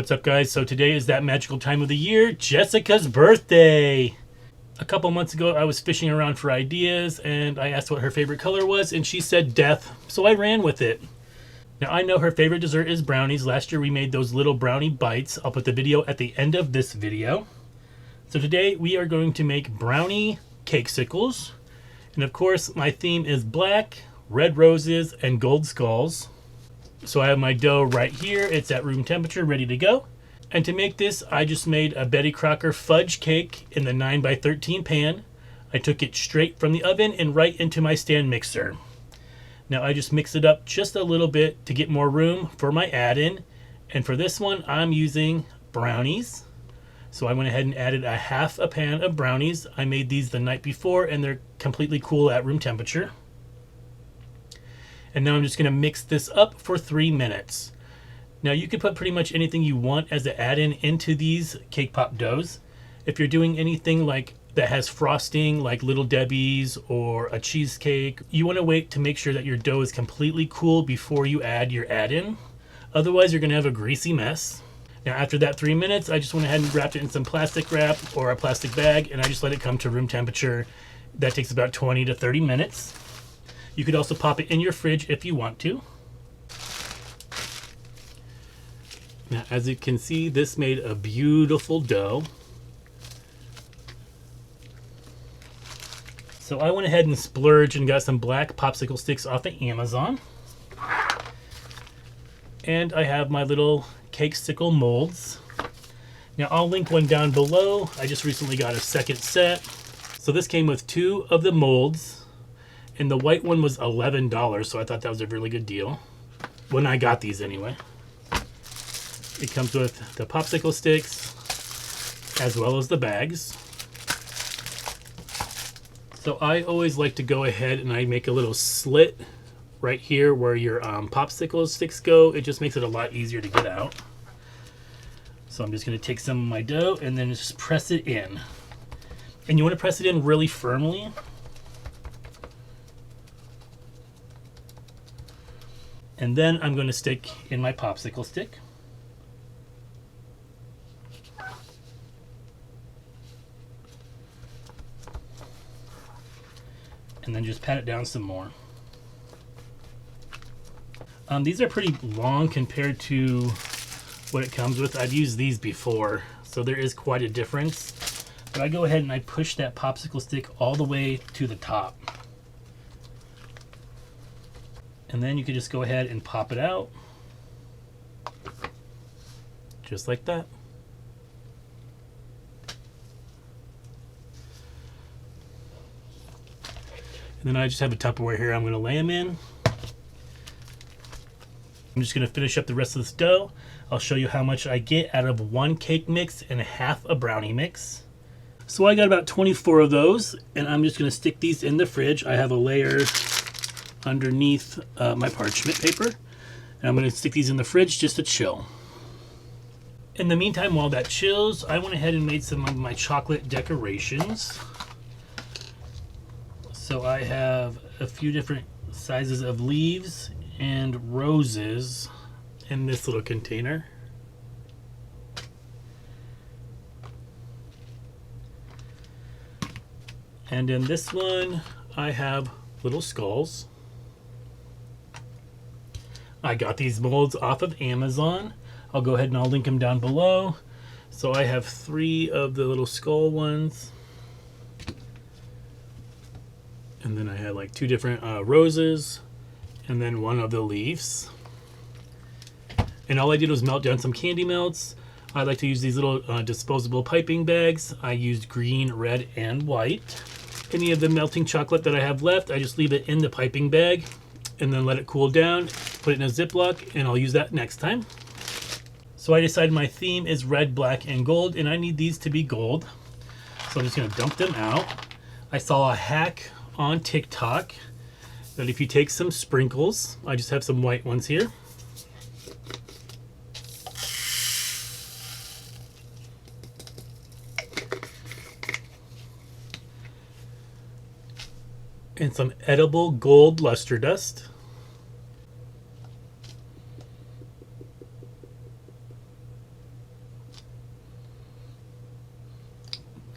What's up, guys? So today is that magical time of the year, Jessica's birthday. A couple months ago, I was fishing around for ideas and I asked what her favorite color was and she said death, so I ran with it. Now I know her favorite dessert is brownies. Last year we made those little brownie bites. I'll put the video at the end of this video. So today we are going to make brownie cakesicles. And of course my theme is black, red roses, and gold skulls. So I have my dough right here. It's at room temperature, ready to go. And to make this, I just made a Betty Crocker fudge cake in the 9x13 pan. I took it straight from the oven and right into my stand mixer. Now I just mix it up just a little bit to get more room for my add-in. And for this one, I'm using brownies. So I went ahead and added a half a pan of brownies. I made these the night before and they're completely cool at room temperature. And now I'm just going to mix this up for 3 minutes. Now you can put pretty much anything you want as an add-in into these cake pop doughs. If you're doing anything like that has frosting, like Little Debbie's or a cheesecake, you want to wait to make sure that your dough is completely cool before you add your add-in. Otherwise you're going to have a greasy mess. Now after that 3 minutes, I just went ahead and wrapped it in some plastic wrap or a plastic bag, and I just let it come to room temperature. That takes about 20 to 30 minutes. You could also pop it in your fridge if you want to. Now, as you can see, this made a beautiful dough. So I went ahead and splurged and got some black popsicle sticks off of Amazon. And I have my little cakesicle molds. Now I'll link one down below. I just recently got a second set. So this came with 2 of the molds. And the white one was $11, so I thought that was a really good deal. When I got these anyway. It comes with the popsicle sticks, as well as the bags. So I always like to go ahead and I make a little slit right here where your popsicle sticks go. It just makes it a lot easier to get out. So I'm just going to take some of my dough and then just press it in. And you want to press it in really firmly. And then I'm going to stick in my popsicle stick. And then just pat it down some more. These are pretty long compared to what it comes with. I've used these before, so there is quite a difference. But I go ahead and I push that popsicle stick all the way to the top. And then you can just go ahead and pop it out. Just like that. And then I just have a Tupperware here I'm going to lay them in. I'm just going to finish up the rest of this dough. I'll show you how much I get out of 1 cake mix and half a brownie mix. So I got about 24 of those, and I'm just going to stick these in the fridge. I have a layer underneath my parchment paper, and I'm going to stick these in the fridge just to chill. In the meantime, while that chills, I went ahead and made some of my chocolate decorations. So I have a few different sizes of leaves and roses in this little container. And in this one, I have little skulls. I got these molds off of Amazon. I'll go ahead and I'll link them down below. So I have 3 of the little skull ones. And then I had like 2 different roses. And then 1 of the leaves. And all I did was melt down some candy melts. I like to use these little disposable piping bags. I used green, red, and white. Any of the melting chocolate that I have left, I just leave it in the piping bag and then let it cool down, put it in a Ziploc, and I'll use that next time. So I decided my theme is red, black, and gold, and I need these to be gold. So I'm just gonna dump them out. I saw a hack on TikTok that if you take some sprinkles, I just have some white ones here. And some edible gold luster dust.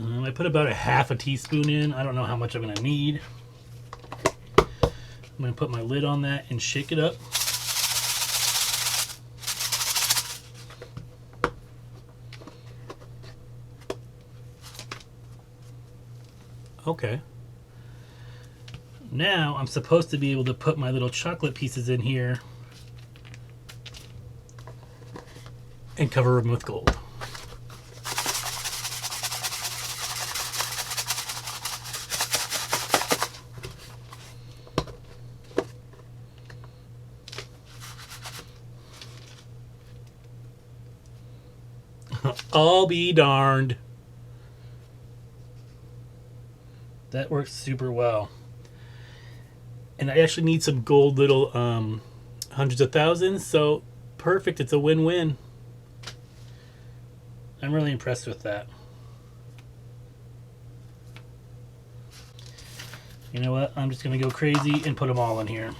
I put about a half a teaspoon in. I don't know how much I'm going to need. I'm going to put my lid on that and shake it up. Okay. Now I'm supposed to be able to put my little chocolate pieces in here and cover them with gold. I'll be darned. That works super well. And I actually need some gold little hundreds of thousands, so perfect. It's a win-win. I'm really impressed with that. You know what? I'm just going to go crazy and put them all in here.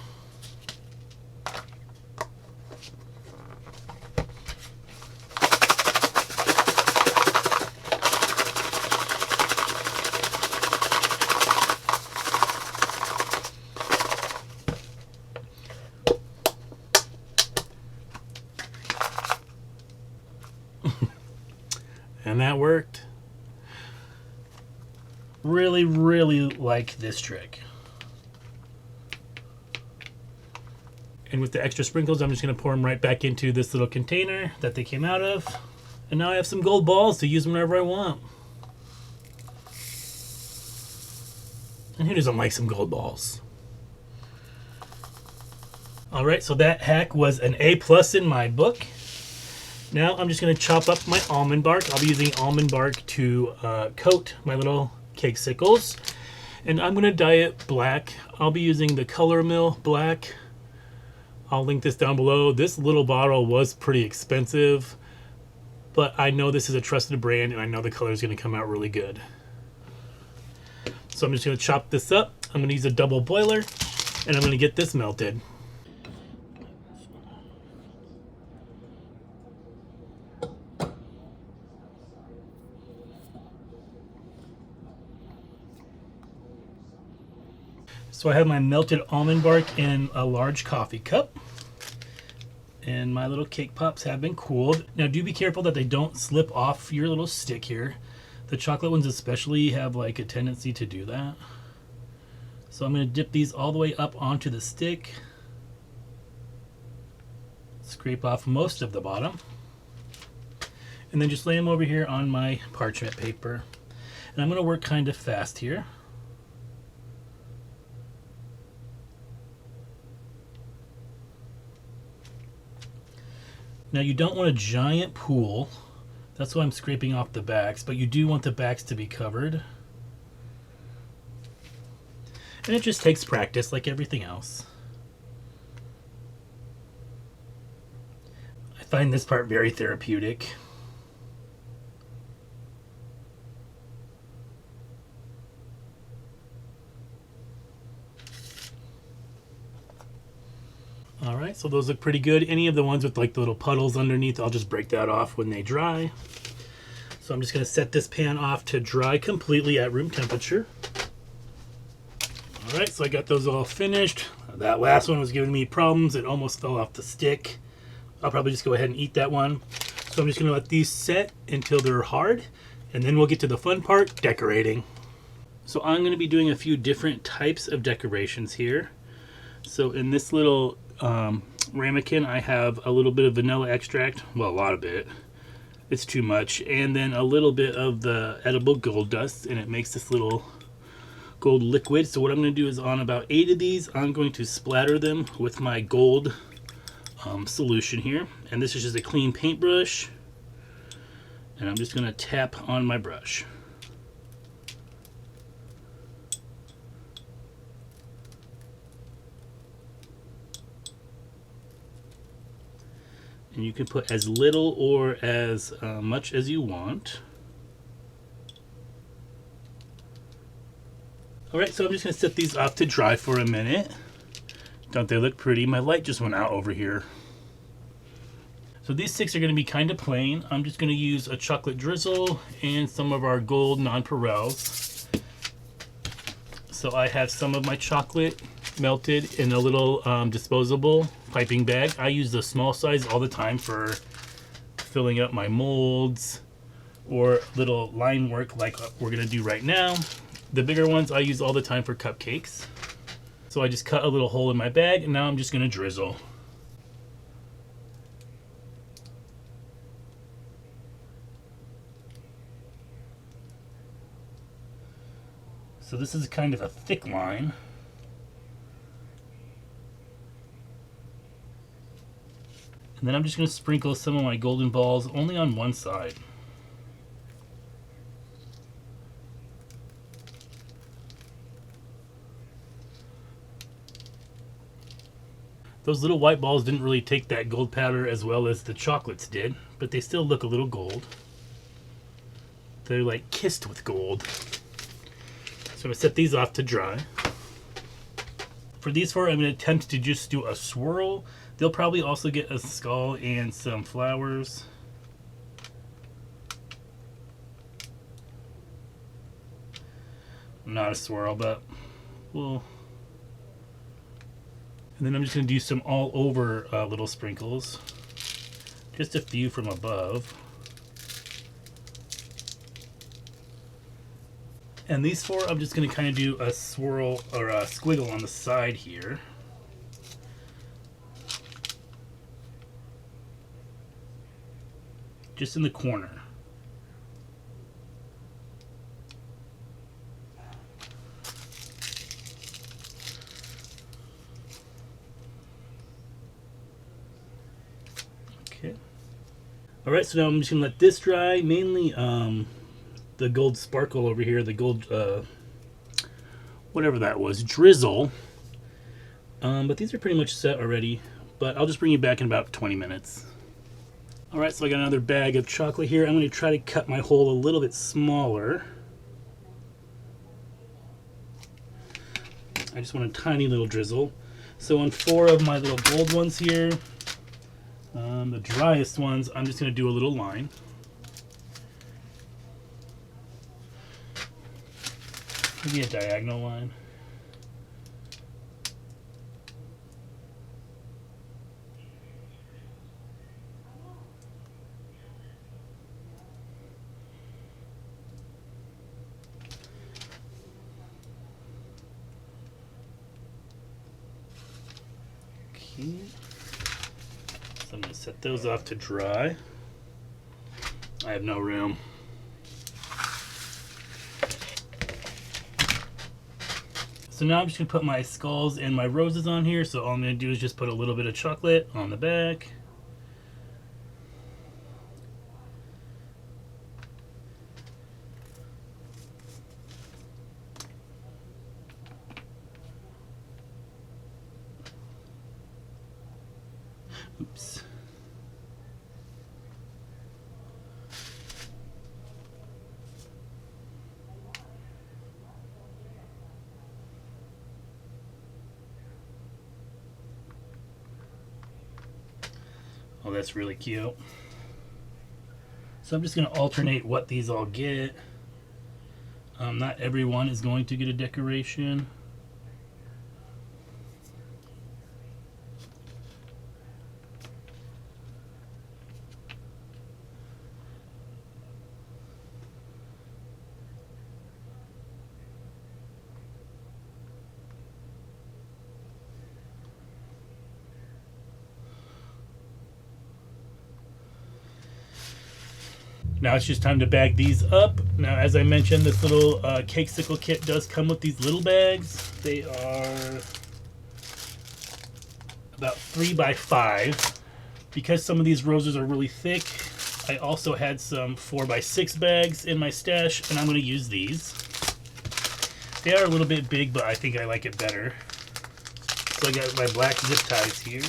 And that worked. Really, really like this trick. And with the extra sprinkles, I'm just going to pour them right back into this little container that they came out of. And now I have some gold balls to use whenever I want. And who doesn't like some gold balls? Alright, so that hack was an A+ in my book. Now I'm just going to chop up my almond bark. I'll be using almond bark to coat my little cakesicles. And I'm going to dye it black. I'll be using the Color Mill black. I'll link this down below. This little bottle was pretty expensive, but I know this is a trusted brand and I know the color is going to come out really good. So I'm just going to chop this up. I'm going to use a double boiler and I'm going to get this melted. So I have my melted almond bark in a large coffee cup. And my little cake pops have been cooled. Now do be careful that they don't slip off your little stick here. The chocolate ones especially have like a tendency to do that. So I'm going to dip these all the way up onto the stick. Scrape off most of the bottom. And then just lay them over here on my parchment paper. And I'm going to work kind of fast here. Now you don't want a giant pool. That's why I'm scraping off the backs, but you do want the backs to be covered. And it just takes practice like everything else. I find this part very therapeutic. Alright, so those look pretty good. Any of the ones with like the little puddles underneath, I'll just break that off when they dry. So I'm just going to set this pan off to dry completely at room temperature. Alright, so I got those all finished. That last one was giving me problems. It almost fell off the stick. I'll probably just go ahead and eat that one. So I'm just going to let these set until they're hard. And then we'll get to the fun part, decorating. So I'm going to be doing a few different types of decorations here. So in this little ramekin, I have a little bit of vanilla extract. Well, a lot of it. It's too much. And then a little bit of the edible gold dust, and it makes this little gold liquid. So what I'm going to do is on about 8 of these, I'm going to splatter them with my gold solution here. And this is just a clean paintbrush. And I'm just going to tap on my brush. And you can put as little or as much as you want. Alright, so I'm just going to set these off to dry for a minute. Don't they look pretty? My light just went out over here. So So these sticks are going to be kind of plain. I'm just going to use a chocolate drizzle and some of our gold nonpareils. So I have some of my chocolate melted in a little disposable piping bag. I use the small size all the time for filling up my molds or little line work like we're going to do right now. The bigger ones I use all the time for cupcakes. So I just cut a little hole in my bag and now I'm just going to drizzle. So this is kind of a thick line. And then I'm just going to sprinkle some of my golden balls only on one side. Those little white balls didn't really take that gold powder as well as the chocolates did, but they still look a little gold. They're like kissed with gold. So I'm going to set these off to dry. For these four, I'm going to attempt to just do a swirl. They'll probably also get a skull and some flowers. Not a swirl, but we'll... And then I'm just going to do some all over little sprinkles. Just a few from above. And these four, I'm just going to kind of do a swirl or a squiggle on the side here. Just in the corner. Okay. Alright, so now I'm just going to let this dry. Mainly the gold sparkle over here, the gold, whatever that was, drizzle. But these are pretty much set already. But I'll just bring you back in about 20 minutes. Alright, so I got another bag of chocolate here. I'm going to try to cut my hole a little bit smaller. I just want a tiny little drizzle. So on 4 of my little gold ones here, the driest ones, I'm just going to do a little line. Maybe a diagonal line. Okay. So I'm going to set those off to dry. I have no room. So now I'm just going to put my skulls and my roses on here. So all I'm going to do is just put a little bit of chocolate on the back. Oops. Oh, that's really cute. So I'm just going to alternate what these all get. Not everyone is going to get a decoration. Now it's just time to bag these up. Now, as I mentioned, this little Cakecicle kit does come with these little bags. They are about 3 by 5. Because some of these roses are really thick, I also had some 4 by 6 bags in my stash, and I'm going to use these. They are a little bit big, but I think I like it better. So I got my black zip ties here.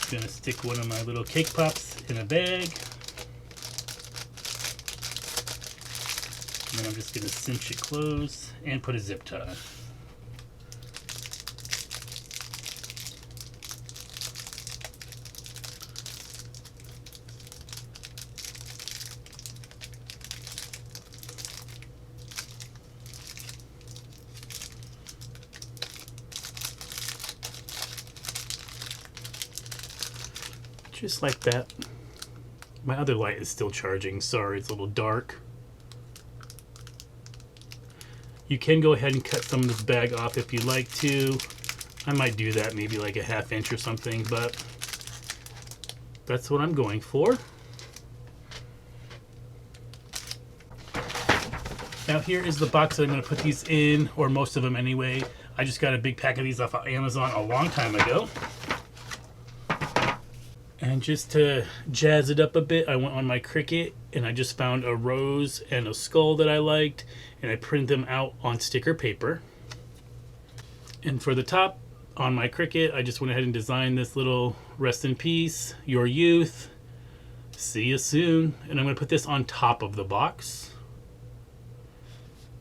Gonna stick one of my little cake pops in a bag. And then I'm just going to cinch it closed and put a zip tie. Just like that. My other light is still charging. Sorry, it's a little dark. You can go ahead and cut some of this bag off if you'd like to. I might do that, maybe like a 1/2 inch or something, but that's what I'm going for. Now here is the box that I'm going to put these in, or most of them anyway. I just got a big pack of these off of Amazon a long time ago. And just to jazz it up a bit, I went on my Cricut and I just found a rose and a skull that I liked, and I printed them out on sticker paper. And for the top, on my Cricut, I just went ahead and designed this little rest in peace, your youth, see you soon. And I'm going to put this on top of the box.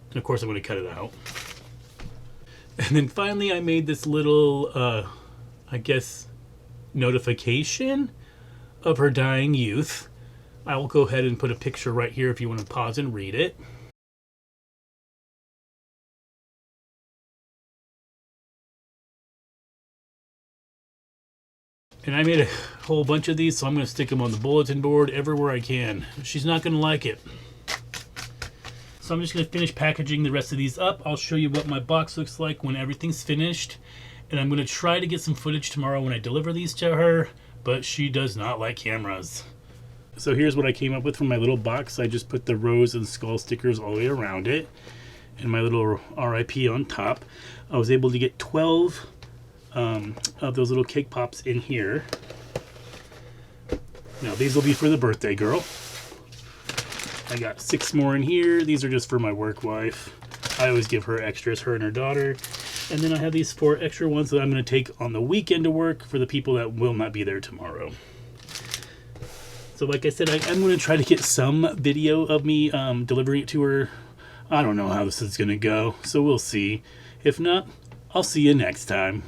And of course I'm going to cut it out. And then finally I made this little, I guess, notification of her dying youth. I will go ahead and put a picture right here if you want to pause and read it. And I made a whole bunch of these, so I'm going to stick them on the bulletin board everywhere I can. She's not going to like it. So I'm just going to finish packaging the rest of these up. I'll show you what my box looks like when everything's finished. And I'm going to try to get some footage tomorrow when I deliver these to her, but she does not like cameras. So here's what I came up with from my little box. I just put the rose and skull stickers all the way around it, and my little RIP on top. I was able to get 12 of those little cake pops in here. Now these will be for the birthday girl. I got 6 more in here. These are just for my work wife. I always give her extras, her and her daughter. And then I have these 4 extra ones that I'm going to take on the weekend to work for the people that will not be there tomorrow. So like I said, I am going to try to get some video of me delivering it to her. I don't know how this is going to go, so we'll see. If not, I'll see you next time.